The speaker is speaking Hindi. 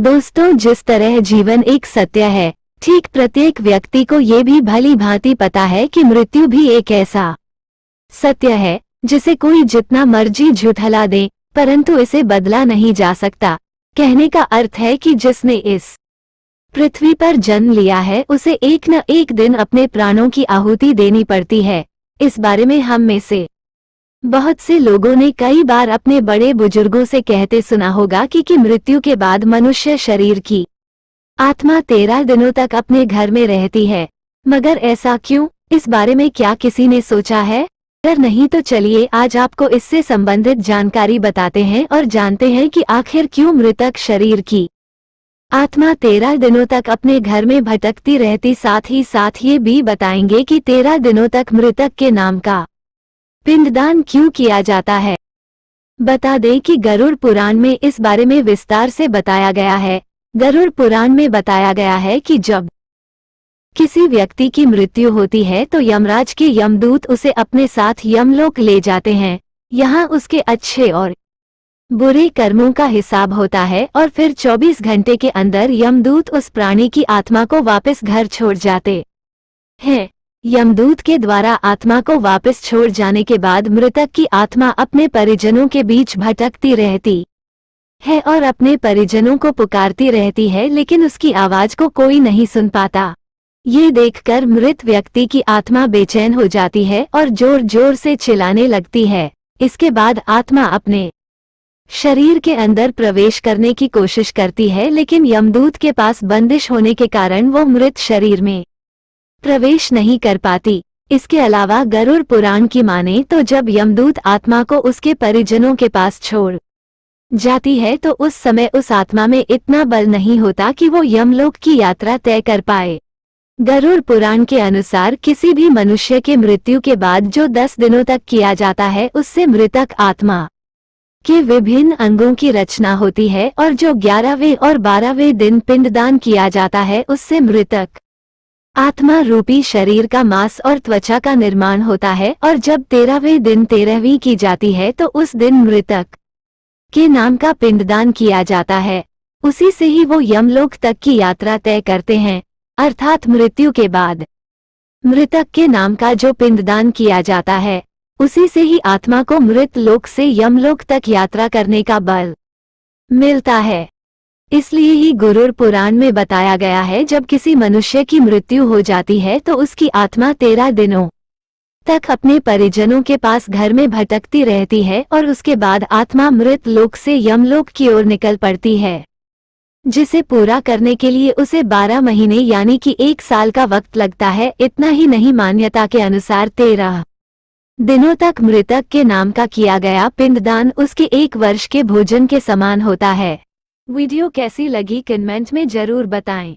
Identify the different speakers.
Speaker 1: दोस्तों, जिस तरह जीवन एक सत्य है, ठीक प्रत्येक व्यक्ति को ये भी भली भांति पता है कि मृत्यु भी एक ऐसा सत्य है जिसे कोई जितना मर्जी झुठला दे, परंतु इसे बदला नहीं जा सकता। कहने का अर्थ है कि जिसने इस पृथ्वी पर जन्म लिया है उसे एक न एक दिन अपने प्राणों की आहुति देनी पड़ती है। इस बारे में हम में से बहुत से लोगों ने कई बार अपने बड़े बुजुर्गों से कहते सुना होगा कि मृत्यु के बाद मनुष्य शरीर की आत्मा 13 दिनों तक अपने घर में रहती है। मगर ऐसा क्यों? इस बारे में क्या किसी ने सोचा है? अगर नहीं तो चलिए आज आपको इससे संबंधित जानकारी बताते हैं और जानते हैं कि आखिर क्यों मृतक शरीर की आत्मा 13 दिनों तक अपने घर में भटकती रहती। साथ ही ये भी बताएंगे कि 13 दिनों तक मृतक के नाम का पिंडदान क्यों किया जाता है। बता दें कि गरुड़ पुराण में इस बारे में विस्तार से बताया गया है। गरुड़ पुराण में बताया गया है कि जब किसी व्यक्ति की मृत्यु होती है तो यमराज के यमदूत उसे अपने साथ यमलोक ले जाते हैं। यहाँ उसके अच्छे और बुरे कर्मों का हिसाब होता है और फिर 24 घंटे के अंदर यमदूत उस प्राणी की आत्मा को वापस घर छोड़ जाते हैं। यमदूत के द्वारा आत्मा को वापस छोड़ जाने के बाद मृतक की आत्मा अपने परिजनों के बीच भटकती रहती है और अपने परिजनों को पुकारती रहती है, लेकिन उसकी आवाज को कोई नहीं सुन पाता। ये देखकर मृत व्यक्ति की आत्मा बेचैन हो जाती है और जोर जोर से चिल्लाने लगती है। इसके बाद आत्मा अपने शरीर के अंदर प्रवेश करने की कोशिश करती है, लेकिन यमदूत के पास बंदिश होने के कारण वो मृत शरीर में प्रवेश नहीं कर पाती। इसके अलावा गरुड़ पुराण की माने तो जब यमदूत आत्मा को उसके परिजनों के पास छोड़ जाती है तो उस समय उस आत्मा में इतना बल नहीं होता कि वो यमलोक की यात्रा तय कर पाए। गरुड़ पुराण के अनुसार किसी भी मनुष्य के मृत्यु के बाद जो 10 दिनों तक किया जाता है उससे मृतक आत्मा के विभिन्न अंगों की रचना होती है और जो 11वें और 12वें दिन पिंडदान किया जाता है उससे मृतक आत्मा रूपी शरीर का मांस और त्वचा का निर्माण होता है और जब 13वें दिन 13वीं की जाती है तो उस दिन मृतक के नाम का पिंडदान किया जाता है। उसी से ही वो यमलोक तक की यात्रा तय करते हैं। अर्थात मृत्यु के बाद मृतक के नाम का जो पिंडदान किया जाता है उसी से ही आत्मा को मृत लोक से यमलोक तक यात्रा करने का बल मिलता है। इसलिए ही गरुड़ पुराण में बताया गया है जब किसी मनुष्य की मृत्यु हो जाती है तो उसकी आत्मा 13 दिनों तक अपने परिजनों के पास घर में भटकती रहती है और उसके बाद आत्मा मृत लोक से यमलोक की ओर निकल पड़ती है, जिसे पूरा करने के लिए उसे 12 महीने यानी कि 1 साल का वक्त लगता है। इतना ही नहीं, मान्यता के अनुसार 13 दिनों तक मृतक के नाम का किया गया पिंडदान उसके 1 वर्ष के भोजन के समान होता है। वीडियो कैसी लगी कमेंट में जरूर बताएं।